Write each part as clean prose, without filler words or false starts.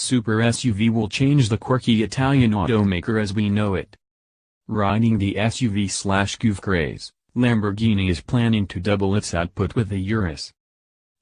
super SUV will change the quirky Italian automaker as we know it. Riding the SUV/coupe craze, Lamborghini is planning to double its output with the Urus.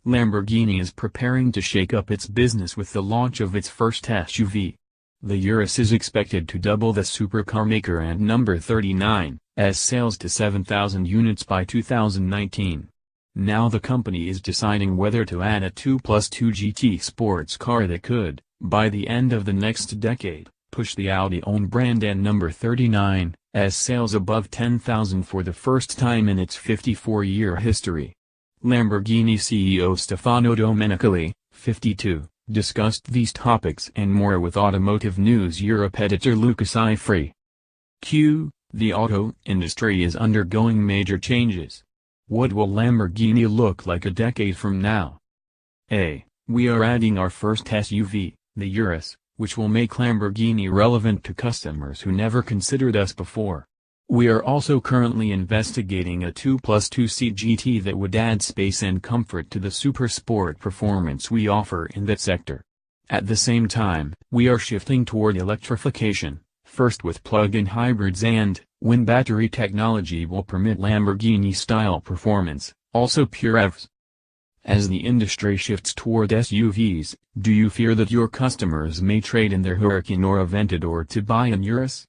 Lamborghini is preparing to shake up its business with the launch of its first SUV. The Urus is expected to double the supercar maker and number 39's sales to 7,000 units by 2019. Now the company is deciding whether to add a 2+2 GT sports car that could, by the end of the next decade, push the Audi-owned brand and number 39's sales above 10,000 for the first time in its 54-year history. Lamborghini CEO Stefano Domenicali, 52, discussed these topics and more with Automotive News Europe editor Luca Ciferri. The auto industry is undergoing major changes. What will Lamborghini look like a decade from now? We are adding our first SUV, the Urus, which will make Lamborghini relevant to customers who never considered us before. We are also currently investigating a 2+2 GT that would add space and comfort to the super sport performance we offer in that sector. At the same time, we are shifting toward electrification, first with plug-in hybrids and, when battery technology will permit Lamborghini-style performance, also pure EVs. As the industry shifts toward SUVs, do you fear that your customers may trade in their Huracan or Aventador to buy an Urus?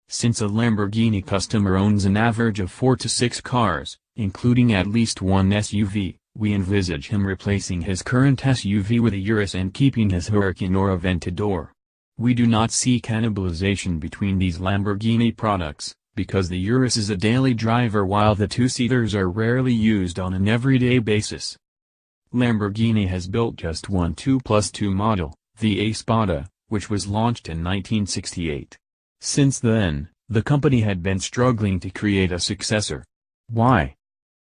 Since a Lamborghini customer owns an average of 4 to 6 cars, including at least one SUV, we envisage him replacing his current SUV with a Urus and keeping his Huracan or Aventador. We do not see cannibalization between these Lamborghini products, because the Urus is a daily driver while the two-seaters are rarely used on an everyday basis. Lamborghini has built just one 2+2 model, the A Spada, which was launched in 1968. Since then, the company had been struggling to create a successor. Why?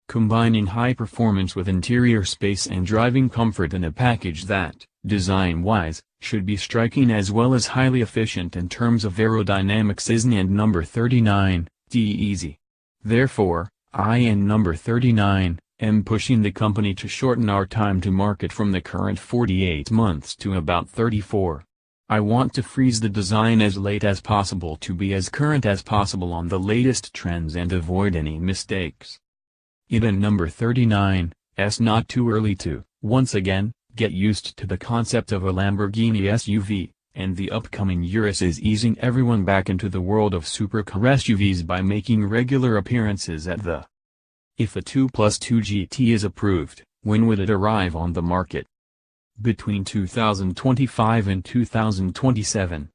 Combining high performance with interior space and driving comfort in a package that, design-wise, should be striking as well as highly efficient in terms of aerodynamics isn't and number 39's easy. Therefore, I and number 39 am pushing the company to shorten our time to market from the current 48 months to about 34. I want to freeze the design as late as possible to be as current as possible on the latest trends and avoid any mistakes. It and number 39's not too early to, once again, get used to the concept of a Lamborghini SUV, and the upcoming Urus is easing everyone back into the world of supercar SUVs by making regular appearances at the. If a 2+2 GT is approved, when would it arrive on the market? Between 2025 and 2027.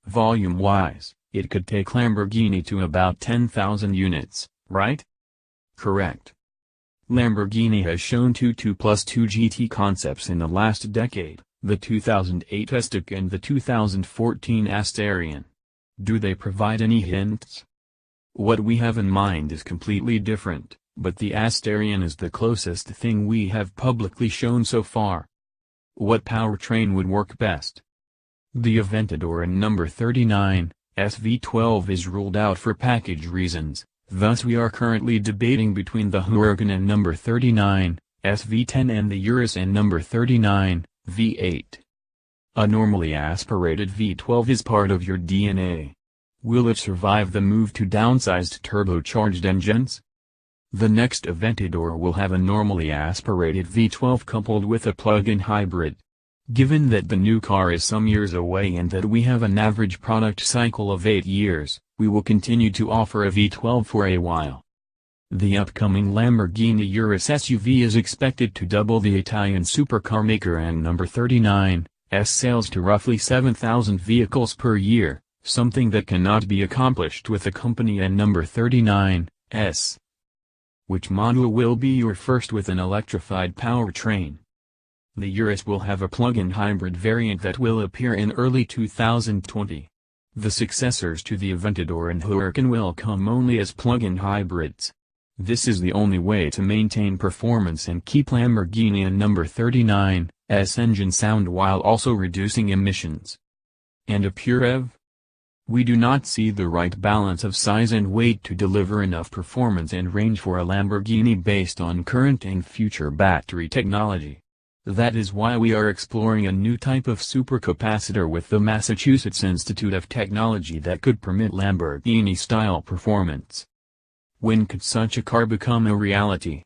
Volume-wise, it could take Lamborghini to about 10,000 units, right? Correct. Lamborghini has shown two 2+2 GT concepts in the last decade, the 2008 Estic and the 2014 Asterion. Do they provide any hints? What we have in mind is completely different, but the Asterion is the closest thing we have publicly shown so far. What powertrain would work best? The Aventador and number 39's V12 is ruled out for package reasons, thus we are currently debating between the Huracan and number 39's V10 and the Urus and number 39's V8. A normally aspirated V12 is part of your DNA. Will it survive the move to downsized turbocharged engines? The next Aventador will have a normally aspirated V12 coupled with a plug-in hybrid. Given that the new car is some years away and that we have an average product cycle of 8 years, we will continue to offer a V12 for a while. The upcoming Lamborghini Urus SUV is expected to double the Italian supercar maker and number 39's sales to roughly 7,000 vehicles per year, something that cannot be accomplished with the company and number 39's. Which model will be your first with an electrified powertrain? The Urus will have a plug-in hybrid variant that will appear in early 2020. The successors to the Aventador and Huracan will come only as plug-in hybrids. This is the only way to maintain performance and keep Lamborghini and number 39's engine sound while also reducing emissions. And a pure EV? We do not see the right balance of size and weight to deliver enough performance and range for a Lamborghini based on current and future battery technology. That is why we are exploring a new type of supercapacitor with the Massachusetts Institute of Technology that could permit Lamborghini-style performance. When could such a car become a reality?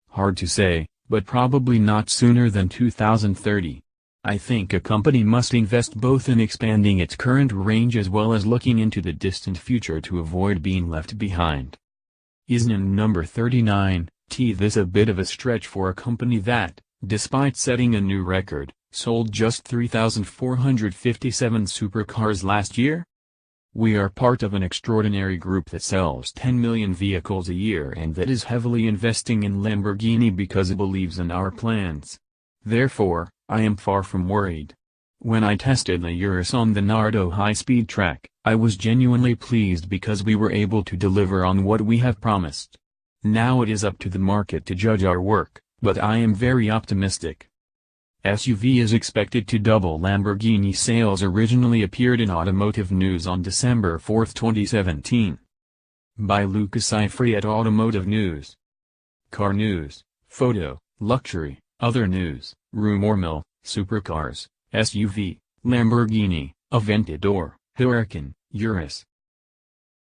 Hard to say, but probably not sooner than 2030. I think a company must invest both in expanding its current range as well as looking into the distant future to avoid being left behind. Isn't number 39, this a bit of a stretch for a company that, despite setting a new record, sold just 3,457 supercars last year? We are part of an extraordinary group that sells 10 million vehicles a year and that is heavily investing in Lamborghini because it believes in our plans. Therefore, I am far from worried. When I tested the Urus on the Nardo high-speed track, I was genuinely pleased because we were able to deliver on what we have promised. Now it is up to the market to judge our work, but I am very optimistic. SUV is expected to double Lamborghini sales originally appeared in Automotive News on December 4, 2017. By Luca Ciferri at Automotive News. Car news, photo, luxury, other news, rumor mill, supercars, SUV, Lamborghini, Aventador, Huracan, Urus.